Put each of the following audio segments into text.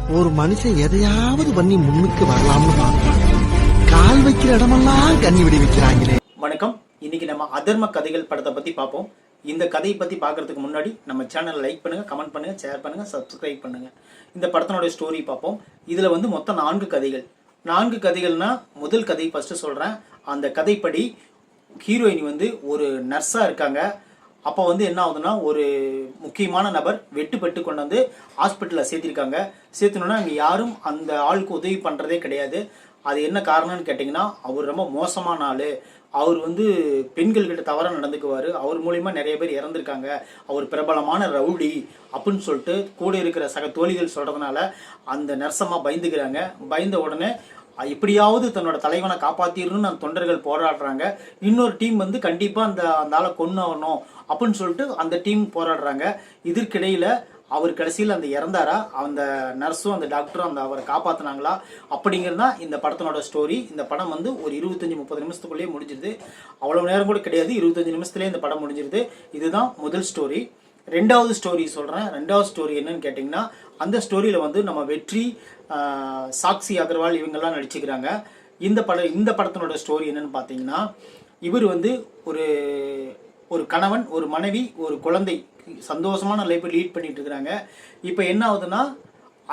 ஒரு மனுஷன் எதையாவது பண்ணி முன்னுக்கு வரலாம்னு பார்ப்பான். கால் வைக்கிற இடமெல்லாம் கண்ணி விடி வைக்கிறாங்களே. வணக்கம். இன்னைக்கு நம்ம அதர்ம கதைகள் படத்தை பத்தி பார்ப்போம். இந்த கதையை பத்தி பார்க்கறதுக்கு முன்னாடி நம்ம சேனலை லைக் பண்ணுங்க, கமெண்ட் பண்ணுங்க, ஷேர் பண்ணுங்க, சப்ஸ்கிரைப் பண்ணுங்க. இந்த படத்தினுடைய ஸ்டோரி பார்ப்போம். இதுல மொத்தம் 4 கதைகள். 4 கதைகள்னா முதல் கதை ஃபர்ஸ்ட் சொல்றேன். அந்த கதைப்படி ஹீரோயினி ஒரு நர்ஸா இருக்காங்க. அப்போ என்ன ஆகுதுன்னா, ஒரு முக்கியமான நபர் வெட்டுப்பட்டு கொண்டு வந்து ஹாஸ்பிட்டலில் சேர்த்திருக்காங்க. சேர்த்தணுன்னா அங்கே யாரும் அந்த ஆளுக்கு உதவி பண்ணுறதே கிடையாது. அது என்ன காரணம்னு கேட்டிங்கன்னா, அவர் ரொம்ப மோசமான ஆள். அவர் பெண்கள்கிட்ட தவறாக நடந்துக்குவார். அவர் மூலிமா நிறைய பேர் இறந்துருக்காங்க. அவர் பிரபலமான ரவுடி அப்படின்னு சொல்லிட்டு கூட இருக்கிற சக தோழிகள் சொல்கிறதுனால அந்த நர்சம்மா பயந்துக்கிறாங்க. பயந்த உடனே எப்படியாவது தன்னோட தலைவனை காப்பாற்றிடணும்னு அந்த தொண்டர்கள் போராடுறாங்க. இன்னொரு டீம் கண்டிப்பாக அந்த ஆளை கொண்டு வரணும் அப்படின்னு சொல்லிட்டு அந்த டீம் போராடுறாங்க. இதற்கிடையில் அவர் கடைசியில் அந்த இறந்தாரா, அந்த நர்ஸும் அந்த டாக்டரும் அவரை காப்பாற்றினாங்களா அப்படிங்கிறது தான் இந்த படத்தினோட ஸ்டோரி. இந்த படம் ஒரு 25-30 நிமிஷத்துக்குள்ளேயே முடிஞ்சிருது. அவ்வளோ நேரம் கூட கிடையாது, 25 நிமிஷத்துலேயே இந்த படம் முடிஞ்சிருது. இதுதான் முதல் ஸ்டோரி. ரெண்டாவது ஸ்டோரி சொல்கிறேன். ரெண்டாவது ஸ்டோரி என்னன்னு கேட்டிங்கன்னா, அந்த ஸ்டோரியில் நம்ம வெற்றி, சாக்ஷி அகர்வால் இவங்கெல்லாம் நடிச்சுக்கிறாங்க. இந்த படத்தினோட ஸ்டோரி என்னன்னு பார்த்தீங்கன்னா, இவர் ஒரு கணவன், ஒரு மனைவி, ஒரு குழந்தை சந்தோஷமான லைஃப்பை லீட் பண்ணிட்டு இருக்கிறாங்க. இப்போ என்ன ஆகுதுன்னா,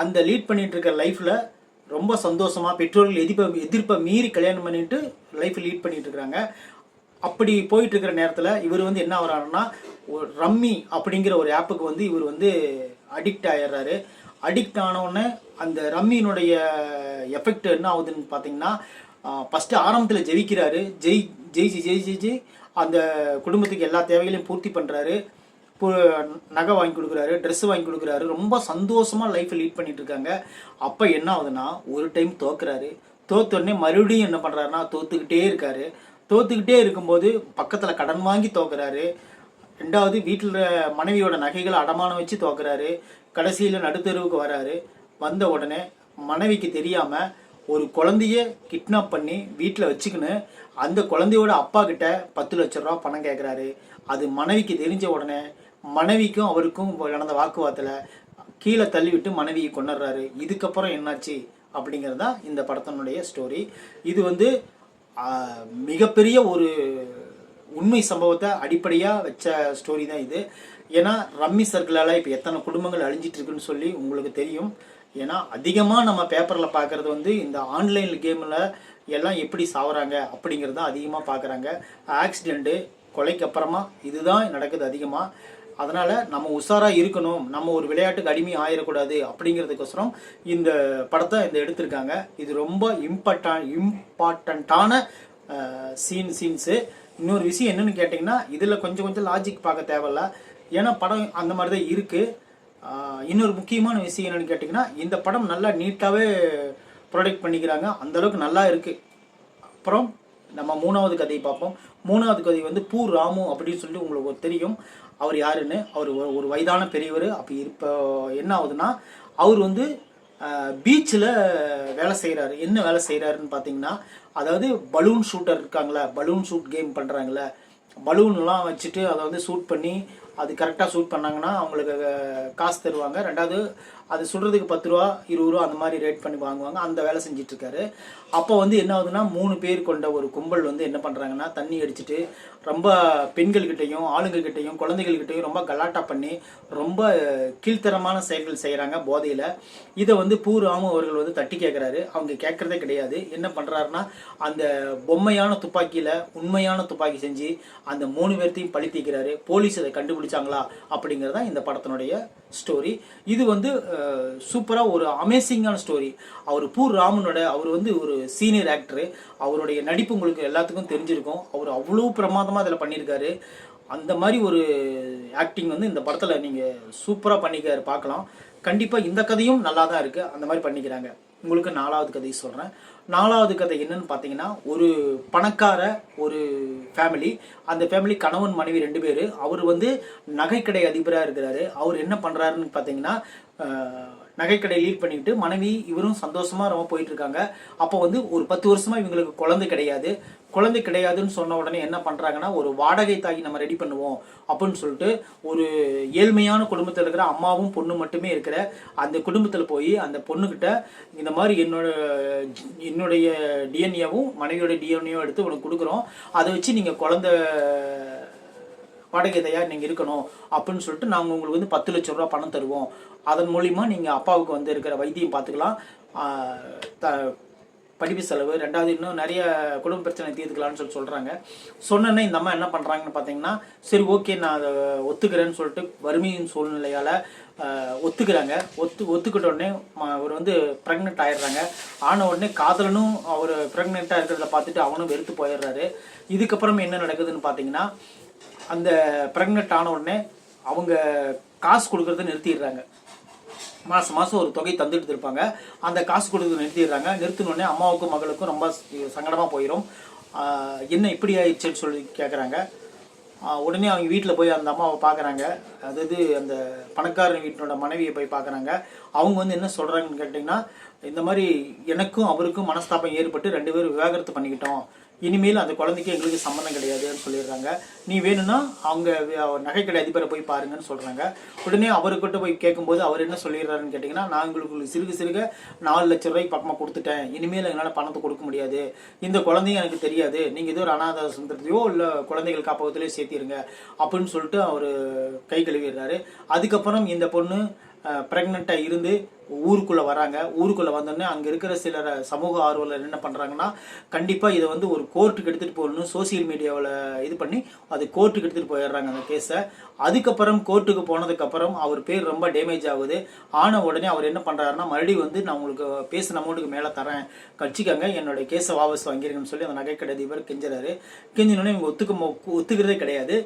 அந்த லீட் பண்ணிட்டு இருக்கிற லைஃப்பில் ரொம்ப சந்தோஷமாக பெற்றோர்கள் எதிர்ப்பை மீறி கல்யாணம் பண்ணிட்டு லைஃப்பை லீட் பண்ணிட்டு இருக்கிறாங்க. அப்படி போயிட்டு இருக்கிற நேரத்தில் இவர் என்ன ஆகிறாருன்னா, ஒரு ரம்மி அப்படிங்கிற ஒரு ஆப்புக்கு இவர் அடிக்ட் ஆயிடுறாரு. அடிக்ட் ஆனவுடனே அந்த ரம்மியினுடைய எஃபெக்ட் என்ன ஆகுதுன்னு பார்த்தீங்கன்னா, ஃபஸ்ட்டு ஆரம்பத்தில் ஜெயிக்கிறாரு. ஜெயிச்சு அந்த குடும்பத்துக்கு எல்லா தேவைகளையும் பூர்த்தி பண்ணுறாரு. நகை வாங்கி கொடுக்குறாரு, ட்ரெஸ்ஸு வாங்கி கொடுக்குறாரு. ரொம்ப சந்தோஷமாக லைஃப்பை லீட் பண்ணிட்டு இருக்காங்க. அப்போ என்ன ஆகுதுன்னா, ஒரு டைம் தோக்குறாரு. தோத்தோடனே மறுபடியும் என்ன பண்ணுறாருன்னா, தோத்துக்கிட்டே இருக்காரு. தோத்துக்கிட்டே இருக்கும்போது பக்கத்தில் கடன் வாங்கி தோக்குறாரு. ரெண்டாவது வீட்டில் மனைவியோட நகைகளை அடமானம் வச்சு தோக்குறாரு. கடைசியில் நடுத்தெருவுக்கு வராரு. வந்த உடனே மனைவிக்கு தெரியாமல் ஒரு குழந்தைய கிட்னாப் பண்ணி வீட்டில் வச்சுக்கின்னு அந்த குழந்தையோட அப்பா கிட்ட 10 லட்ச ரூபா பணம் கேட்குறாரு. அது மனைவிக்கு தெரிஞ்ச உடனே மனைவிக்கும் அவருக்கும் நடந்த வாக்குவாதத்தில் கீழே தள்ளிவிட்டு மனைவியை கொண்டுடுறாரு. இதுக்கப்புறம் என்னாச்சு அப்படிங்கிறது தான் இந்த படத்தினுடைய ஸ்டோரி. இது மிகப்பெரிய ஒரு உண்மை சம்பவத்தை அடிப்படையாக வச்ச ஸ்டோரி தான் இது. ஏன்னா ரம்மி சர்க்கிளால் இப்போ எத்தனை குடும்பங்கள் அழிஞ்சிட்டு இருக்குன்னு சொல்லி உங்களுக்கு தெரியும். ஏன்னா அதிகமாக நம்ம பேப்பரில் பார்க்குறது இந்த ஆன்லைன் கேமில் எல்லாம் எப்படி சாவுறாங்க அப்படிங்கிறது தான் அதிகமாக பார்க்குறாங்க. ஆக்சிடெண்ட்டு, கொலைக்கு அப்புறமா இதுதான் நடக்குது அதிகமாக. அதனால் நம்ம உஷாராக இருக்கணும், நம்ம ஒரு விளையாட்டுக்கு அடிமை ஆயிடக்கூடாது அப்படிங்கிறதுக்கோசரம் இந்த படத்தை எடுத்திருக்காங்க. இது ரொம்ப இம்பார்ட்டண்ட்டான சீன்ஸு. இன்னொரு விஷயம் என்னென்னு கேட்டிங்கன்னா, இதில் கொஞ்சம் லாஜிக் பார்க்க தேவையில்ல. ஏன்னா படம் அந்த மாதிரி தான் இருக்குது. இன்னொரு முக்கியமான விஷயம் என்னென்னு கேட்டிங்கன்னா, இந்த படம் நல்லா நீட்டாகவே ப்ரொடக்ட் பண்ணிக்கிறாங்க. அந்தளவுக்கு நல்லா இருக்குது. அப்புறம் நம்ம 3வது கதையை பார்ப்போம். 3வது கதை பூ ராமு அப்படின்னு சொல்லி உங்களுக்கு தெரியும். அவர் யாருன்னு. அவர் ஒரு வயதான பெரியவர். அப்போ இப்போ என்ன ஆகுதுன்னா, அவர் பீச்சில் வேலை செய்கிறாரு. என்ன வேலை செய்கிறாருன்னு பார்த்தீங்கன்னா, அதாவது பலூன் ஷூட்டர் இருக்காங்களே, பலூன் ஷூட் கேம் பண்ணுறாங்களே, பலூன்லாம் வச்சுட்டு அதை ஷூட் பண்ணி அது கரெக்டாக ஷூட் பண்ணாங்கன்னா அவங்களுக்கு காசு தருவாங்க. ரெண்டாவது அது சுடுறதுக்கு 10 ரூபா 20 ரூபா அந்த மாதிரி ரேட் பண்ணி வாங்குவாங்க. அந்த வேலை செஞ்சிட்ருக்காரு. அப்போ என்ன ஆகுதுன்னா, 3 பேர் கொண்ட ஒரு கும்பல் என்ன பண்ணுறாங்கன்னா, தண்ணி அடிச்சுட்டு ரொம்ப பெண்கள்கிட்டையும் ஆளுங்கள்கிட்டையும் குழந்தைகள்கிட்டையும் ரொம்ப கலாட்டா பண்ணி ரொம்ப கீழ்த்தரமான செயல்கள் செய்கிறாங்க போதையில். இதை பூ ராமு அவர்கள் தட்டி கேட்குறாரு. அவங்க கேட்குறதே கிடையாது. என்ன பண்ணுறாருன்னா, அந்த பொம்மையான துப்பாக்கியில் உண்மையான துப்பாக்கி செஞ்சு அந்த 3 பேர்த்தையும் பழி தீக்கிறாரு. போலீஸ் அதை கண்டுபிடிச்சாங்களா அப்படிங்கிறது தான் இந்த படத்தினுடைய ஸ்டோரி. இது சூப்பராக ஒரு அமேசிங்கான ஸ்டோரி. அவர் பூ ராமனோட அவர் ஒரு சீனியர் ஆக்டரு. அவருடைய நடிப்பு உங்களுக்கு எல்லாத்துக்கும் தெரிஞ்சிருக்கும். அவர் அவ்வளோ பிரமாதமாக அதில் பண்ணியிருக்காரு. அந்த மாதிரி ஒரு ஆக்டிங் இந்த படத்தில் நீங்கள் சூப்பராக பண்ணிக்காரு, பார்க்கலாம். கண்டிப்பாக இந்த கதையும் நல்லா தான் இருக்குது. அந்த மாதிரி பண்ணிக்கிறாங்க. உங்களுக்கு 4வது கதை சொல்கிறேன். 4வது கதை என்னன்னு பார்த்தீங்கன்னா, ஒரு பணக்கார ஒரு ஃபேமிலி. அந்த ஃபேமிலி கணவன் மனைவி 2 பேர். அவர் நகைக்கடை அதிபராக இருக்கிறாரு. அவர் என்ன பண்ணுறாருன்னு பார்த்தீங்கன்னா, நகைக்கடை லீட் பண்ணிக்கிட்டு மனைவி இவரும் சந்தோஷமாக ரொம்ப போயிட்டு இருக்காங்க. அப்போ ஒரு 10 வருஷமாக இவங்களுக்கு குழந்தை கிடையாது. குழந்தை கிடையாதுன்னு சொன்ன உடனே என்ன பண்ணுறாங்கன்னா, ஒரு வாடகை தாய் நம்ம ரெடி பண்ணுவோம் அப்படின்னு சொல்லிட்டு ஒரு ஏழ்மையான குடும்பத்தில் இருக்கிற அம்மாவும் பொண்ணு மட்டுமே இருக்கிற அந்த குடும்பத்தில் போய் அந்த பொண்ணுக்கிட்ட இந்த மாதிரி என்னுடைய டிஎன்ஏவும் மனைவியோட டிஎன்ஏவும் எடுத்து உனக்கு கொடுக்குறோம், அதை வச்சு நீங்கள் குழந்தை வாடகை தயார் நீங்கள் இருக்கணும் அப்படின்னு சொல்லிட்டு நாங்கள் உங்களுக்கு வந்து 10 லட்சம் ரூபா பணம் தருவோம், அதன் மூலிமா நீங்கள் அப்பாவுக்கு வந்து இருக்கிற வைத்தியம் பார்த்துக்கலாம், படிப்பு செலவு, ரெண்டாவது இன்னும் நிறைய குடும்ப பிரச்சனை தீர்த்துக்கலாம்னு சொல்கிறாங்க. சொன்னோன்னே இந்த அம்மா என்ன பண்ணுறாங்கன்னு பார்த்தீங்கன்னா, சரி ஓகே நான் அதை ஒத்துக்கிறேன்னு சொல்லிட்டு வறுமையின் சூழ்நிலையால் ஒத்துக்கிறாங்க. ஒத்துக்கிட்ட உடனே அவர் வந்து ப்ரெக்னென்ட் ஆயிடுறாங்க. ஆன உடனே காதலனும் அவர் ப்ரெக்னெண்ட்டாக இருக்கிறத பார்த்துட்டு அவனும் வெறுத்து போயிடுறாரு. இதுக்கப்புறம் என்ன நடக்குதுன்னு பார்த்தீங்கன்னா, அந்த ப்ரெக்னென்ட் ஆன உடனே அவங்க காசு கொடுக்கறத நிறுத்திடுறாங்க. மாதம் ஒரு தொகை தந்துட்டு இருப்பாங்க, அந்த காசு கொடுக்கறத நிறுத்திடுறாங்க. நிறுத்தினோடனே அம்மாவுக்கும் மகளுக்கும் ரொம்ப சங்கடமாக போயிடும். என்ன இப்படி ஆயிடுச்சுன்னு சொல்லி கேட்குறாங்க. உடனே அவங்க வீட்டில் போய் அந்த அம்மாவை பார்க்குறாங்க. அதாவது அந்த பணக்காரன் வீட்டினோட மனைவியை போய் பார்க்குறாங்க. அவங்க வந்து என்ன சொல்கிறாங்கன்னு கேட்டிங்கன்னா, இந்த மாதிரி எனக்கும் அவருக்கும் மனஸ்தாபம் ஏற்பட்டு 2 பேரும் விவாகரத்து பண்ணிக்கிட்டோம், இனிமேல் அந்த குழந்தைக்கு எங்களுக்கு சம்மந்தம் கிடையாதுன்னு சொல்லிடுறாங்க. நீ வேணும்னா அவங்க நகைக்கடை அதிபரை போய் பாருங்கன்னு சொல்கிறாங்க. உடனே அவர்கிட்ட போய் கேட்கும்போது அவர் என்ன சொல்லிடுறாருன்னு கேட்டிங்கன்னா, நான் உங்களுக்கு சிறுக 4 லட்சம் ரூபாய்க்கு பக்கமாக கொடுத்துட்டேன், இனிமேல் என்னால் பணத்தை கொடுக்க முடியாது, இந்த குழந்தையும் எனக்கு தெரியாது, நீங்கள் ஏதோ ஒரு அனாத சுந்தரத்தையோ இல்லை குழந்தைகள் காப்பகத்திலேயோ சேர்த்திருங்க அப்படின்னு சொல்லிட்டு அவர் கை கழுவிடுறாரு. அதுக்கப்புறம் இந்த பொண்ணு ப்ரெக்னெண்ட்டாக இருந்து ஊருக்குள்ளே வராங்க. ஊருக்குள்ளே வந்தோடனே அங்கே இருக்கிற சிலர் சமூக ஆர்வலர் என்ன பண்ணுறாங்கன்னா, கண்டிப்பாக இதை வந்து ஒரு கோர்ட்டுக்கு எடுத்துகிட்டு போகணும்னு சோசியல் மீடியாவில் இது பண்ணி அது கோர்ட்டுக்கு எடுத்துகிட்டு போயிடுறாங்க அந்த கேஸை. அதுக்கப்புறம் கோர்ட்டுக்கு போனதுக்கப்புறம் அவர் பேர் ரொம்ப டேமேஜ் ஆகுது. ஆன உடனே அவர் என்ன பண்ணுறாருன்னா, மறுபடியும் வந்து நான் உங்களுக்கு பேசின அமௌண்ட்டுக்கு மேலே தரேன், கட்சிக்காங்க என்னுடைய கேஸை வாபஸ் வாங்கிருங்கன்னு சொல்லி அந்த நகைக்கடை அதிபர் கெஞ்சுறாரு. கெஞ்சினோடனே இவங்க ஒத்துக்கிறதே கிடையாது.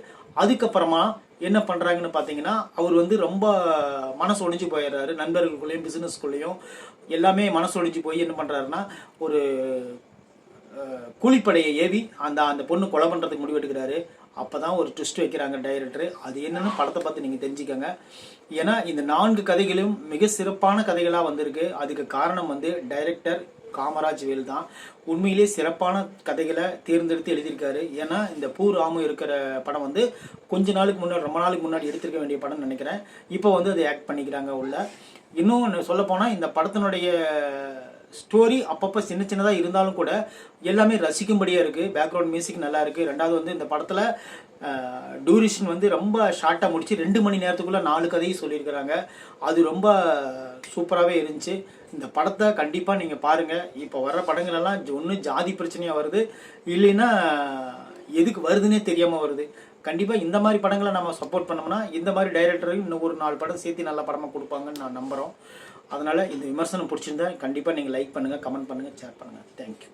அதுக்கப்புறமா என்ன பண்ணுறாங்கன்னு பார்த்தீங்கன்னா, அவர் வந்து ரொம்ப மனசு ஒழிஞ்சு போயிடுறாரு. நண்பர்களுக்குள்ளேயும் பிஸ்னஸ்குள்ளேயும் எல்லாமே மனசு ஒழிஞ்சு போய் என்ன பண்ணுறாருன்னா, ஒரு கூலிப்படையை ஏவி அந்த பொண்ணு கொலை பண்ணுறதுக்கு முடிவெடுக்கிறாரு. அப்போ தான் ஒரு ட்விஸ்ட் வைக்கிறாங்க டைரக்டர். அது என்னென்னு படத்தை பார்த்து நீங்கள் தெரிஞ்சுக்கோங்க. ஏன்னா இந்த 4 கதைகளும் மிக சிறப்பான கதைகளாக வந்திருக்கு. அதுக்கு காரணம் வந்து டைரக்டர் காமராஜ் வேல் தான். உண்மையிலே சிறப்பான கதைகளை தேர்ந்தெடுத்து எழுதியிருக்காரு. ஏன்னா இந்த பூ ராமு இருக்கிற படம் வந்து ரொம்ப நாளுக்கு முன்னாடி எடுத்திருக்க வேண்டிய படம்னு நினைக்கிறேன். இப்போ வந்து அதை ஆக்ட் பண்ணிக்கிறாங்க உள்ள. இன்னும் சொல்லப்போனால் இந்த படத்தினுடைய ஸ்டோரி அப்பப்போ சின்னதாக இருந்தாலும் கூட எல்லாமே ரசிக்கும்படியாக இருக்குது. பேக்ரவுண்ட் மியூசிக் நல்லா இருக்குது. ரெண்டாவது வந்து இந்த படத்தில் டூரேஷன் வந்து ரொம்ப ஷார்ட்டாக முடிச்சு 2 மணி நேரத்துக்குள்ளே 4 கதையும் சொல்லியிருக்கிறாங்க. அது ரொம்ப சூப்பராகவே இருந்துச்சு. இந்த படத்தை கண்டிப்பாக நீங்கள் பாருங்கள். இப்போ வர்ற படங்களெல்லாம் ஒன்று ஜாதி பிரச்சனையாக வருது, இல்லைன்னா எதுக்கு வருதுன்னே தெரியாமல் வருது. கண்டிப்பாக இந்த மாதிரி படங்களை நம்ம சப்போர்ட் பண்ணோம்னா இந்த மாதிரி டைரக்டரையும் இன்னும் ஒரு 4 படம் சேர்த்து நல்ல படமாக கொடுப்பாங்கன்னு நான் நம்புகிறோம். அதனால் இந்த விமர்சனம் பிடிச்சிருந்தா கண்டிப்பாக நீங்கள் லைக் பண்ணுங்கள், கமெண்ட் பண்ணுங்கள், ஷேர் பண்ணுங்கள். தேங்க்யூ.